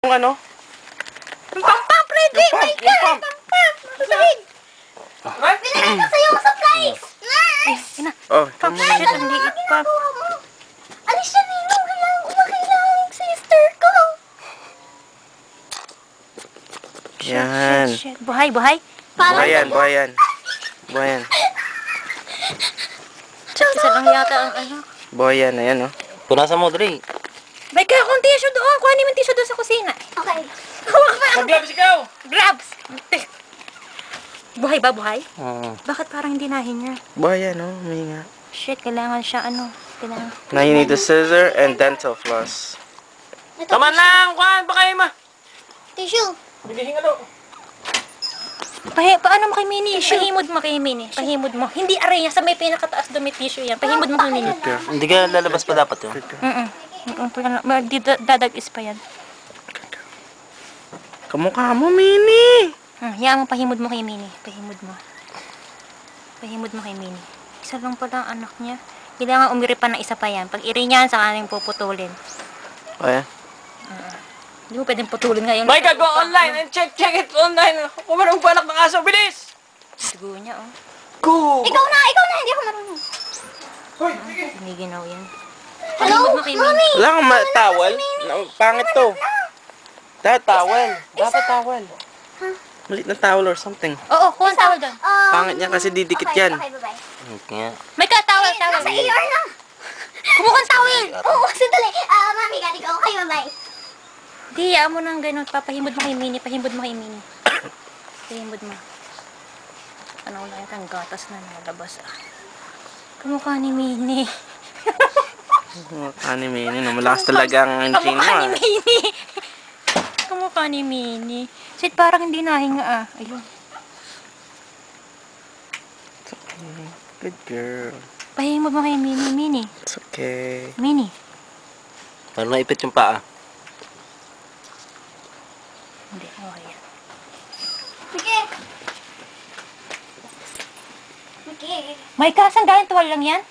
Yung ano? Yung pam-pam, Freddy! May ka! Pam-pam! Masalig! Pinagay ko sa'yo ang supplies! Nice! Ina. Oh, Shit, ang liit pa. Alis siya, Ninong! Kailangan ko makilala yung sister ko! yan. Shit. Buhay, buhay. Buhay yan, buhay yan. Buhay yan. Isa lang yata ang ano. Buhay yan, ayan oh. Punasan mo, Dre. May ka akong tissue doon. Kuhanin mo yung tissue doon sa kusina. Okay. Mag-gloves ikaw! Grabs! Buhay ba, buhay? Oo. Bakit parang hindi nahinga? Buhay yan oh, huminga. Shit, kailangan siya ano. Kailangan. Now you need a scissor and dental floss. Ito, Tama lang! Kuhaan pa kayo ma! tissue. Bibihin ka daw. Paano mo kay Minnie? Pahimod mo kay Minnie. Pahimod mo. Hindi aray niya. Sa may pinakataas doon may tissue yan. Pahimod mo kay Minnie. Hindi ka lalabas pa dapat yun. Dadagis pa yan. Kamukha mo, Minnie! Hayaan mo, pahimod mo kay Minnie. Pahimod mo. Pahimod mo kay Minnie. Isa lang pala ang anak niya. Kailangan umiri pa ng isa pa yan. Pag iri niyan, sa kaning puputulin. O yan. Hindi mo pwedeng putulin ngayon. Micah, go online and check it online. Umarang balak ng aso, bilis! Siguro niya, oh. Go! Ikaw na! Hindi ako marunong. Hoy, sige! Hindi ginaw yan. Hello? Pahimod mo kay Minnie. Mami! Wala kang towel? Pangit to. Dapat towel. Dapat towel. Malit na towel or something. Oo, kuha ang towel doon. Pangit niya kasi didikit yan. Okay, bye-bye. Kaya, May ka, towel. Nasa ER na. Kumuha ang towel. Oo, sandali. Mami, galing ko. Okay, bye-bye. Di, mo nang ganun. Papahimod mo kay Minnie. Pahimod mo kay Minnie. Pahimod mo. Ano na yata, ang gatas na nalabas, ah. Kamukha ni Minnie. Kamukha ni Minnie. Malakas talaga ang chin mo. Kamukha ni Minnie. Kamukha ni Minnie. Shit, parang hindi nahinga, ah. Ayun. It's okay. Good girl. Pahimod mo kay Minnie. Minnie. It's okay. Minnie. paano naipit yung paa? Hindi, okay yan. Miki! Miki! May kasang galing tuwal lang yan?